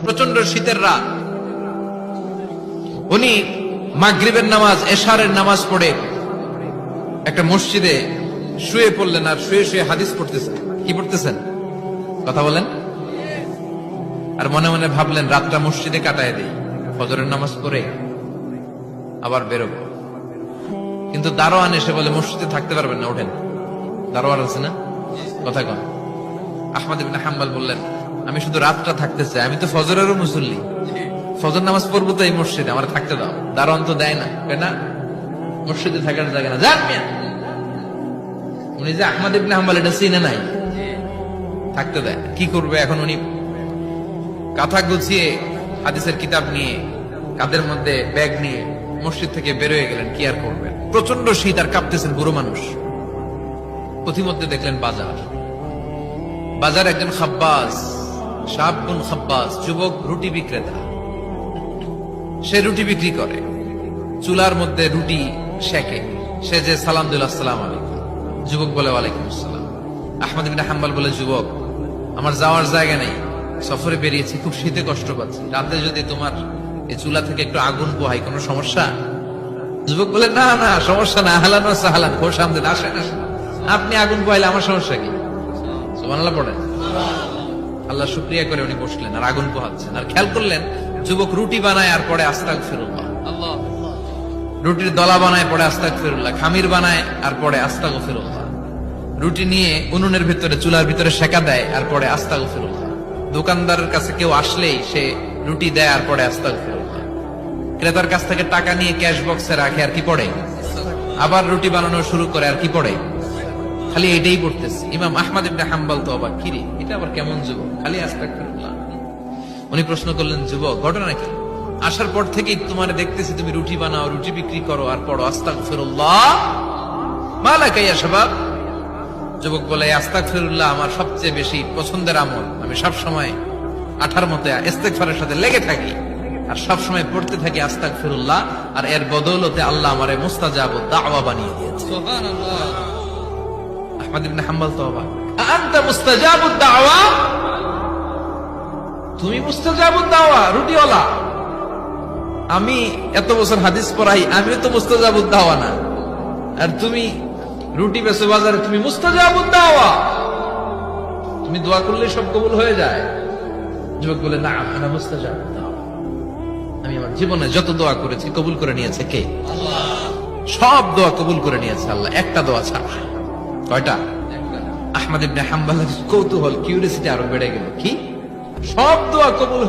প্রচন্ড শীতের রাত, উনি মাগরিবের নামাজ, এশারের নামাজ পড়ে একটা মসজিদে শুয়ে পড়লেন, আর শুয়ে শুয়ে হাদিস পড়তেছেন। কি পড়তেছেন? কথা বলেন। আর মনে মনে ভাবলেন রাতটা মসজিদে কাটায় দেই, ফজরের নামাজ পড়ে আবার বেরোবো। কিন্তু দারোয়ান এসে বলে মসজিদে থাকতে পারবেন না, ওঠেন। দারোয়ান আছে না? কথা কন। আহমদ ইবনে হাম্বল বললেন আমি শুধু রাতটা থাকতে চাই, আমি তো ফজরেরও মুসল্লি, ফজর নামাজ পড়বো তো এই মসজিদে, আমার থাকতে দাও। দারোয়ান তো দেয় না, কেনা মসজিদে থাকার জায়গা না, যান মিয়া। উনি যে আহমদ ইবনে হাম্বল এটা চিনে নাই, থাকতে দেয়। কি করবে এখন? উনি কাঁথা গুছিয়ে হাদিসের কিতাব নিয়ে কাঁধের মধ্যে ব্যাগ নিয়ে মসজিদ থেকে বেরোয় গেলেন। কি আর করবেন, প্রচন্ড শীত, আর কাঁপতেছেন, বুড়ো মানুষ। পথিমধ্যে দেখলেন বাজার, বাজার একজন খাব্বাস, শাবুন খাব্বাস, যুবক রুটি বিক্রেতা। সে রুটি বিক্রি করে, চুলার মধ্যে রুটি সেকে। সে যে সালাম দিল আসসালাম আলাইকুম, যুবক বলে ওয়ালাইকুম আসসালাম। আহমদ ইবনে হাম্বল বলে যুবক আমার যাওয়ার জায়গা নেই, সফরে বেরিয়েছি, খুব শীতে কষ্ট পাচ্ছি, রাতে যদি তোমার এই চুলা থেকে একটু আগুন পোহাই কোনো সমস্যা? যুবক বলে না না সমস্যা না, আহলান ওয়া সাহলান, খোশ আমদেদ, আসেন আসেন, আপনি আগুন পোহাইলে আমার সমস্যা কি? সুবহানাল্লাহ পড়েন। আল্লাহ শুকরিয়া করে উনি বসলেন আর আগুন পোহাচ্ছেন, আর খেয়াল করলেন যুবক রুটি বানায় আর পরে আস্তাগফিরুল্লাহ, রুটির দলা বানায় পরে আস্তাগফিরুল্লাহ, খামির বানায় আর পরে আস্তাগফিরুল্লাহ, রুটি নিয়ে উনুনের ভিতরে চুলার ভিতরে সেকা দেয় আর পরে আস্তাগফিরুল্লাহ, দোকানদারের কাছে কেউ আসলেই সে রুটি দেয় আর পরে আস্তাগফিরুল্লাহ, ক্রেতার কাছ থেকে টাকা নিয়ে ক্যাশ বক্সে রাখে আর কি পড়ে, আবার রুটি বানানো শুরু করে আর কি পড়ে, খালি এটাই পড়তেছে। ইমাম আহমদ ইবনে হাম্বল তো অবাক, কিরে এটা আবার কেমন যুবক, খালি আস্তাগফিরুল্লাহ। উনি প্রশ্ন করলেন যুবক ঘটনা কি? আসার পর থেকেই তোমার দেখতেছি তুমি রুটি বানাও, রুটি বিক্রি করো আর পড়ো আস্তাগফিরুল্লাহ, মালাকা ইয়া শাবাব। যুবক বলে আস্তাগফিরুল্লাহ আমার সবচেয়ে বেশি পছন্দের আমল, আমি সব সময় আঠার মতো ইস্তেগফারের সাথে লেগে থাকি আর সব সময় পড়তে থাকি আস্তাগফিরুল্লাহ, আর এর বদৌলতে আল্লাহ আমারে মুস্তাজাবুদ দাওয়া বানিয়ে দিয়েছে। সুবহানাল্লাহ। আহমদ ইবনে হাম্বল তো অবাক, আনতা মুস্তাজাবুদ দাওয়া, তুমি মুস্তাজাবুদ দাওয়া, রুটিওয়ালা। আমি এত বছর হাদিস পড়াই, আমিও তো মুস্তাজাবুদ দাওয়া না, আর তুমি রুটি বেচো বাজারে, তুমি মুস্তাজাবুদ দাওয়া, তুমি দোয়া করলে সব কবুল হয়ে যায়। যুবক বলে না আনা মুস্তাজাবুদ দাওয়া, আমি আমার জীবনে যত দোয়া করেছি কবুল করে নিয়েছে কে? আল্লাহ। সব দোয়া কবুল করে নিয়েছে আল্লাহ, একটা দোয়া ছাড়া। কয়টা? আহমদ ইবনে হাম্বলের কৌতূহল, কিউরিয়াসিটি আরো বেড়ে গেল, কি সব দোয়া কবুল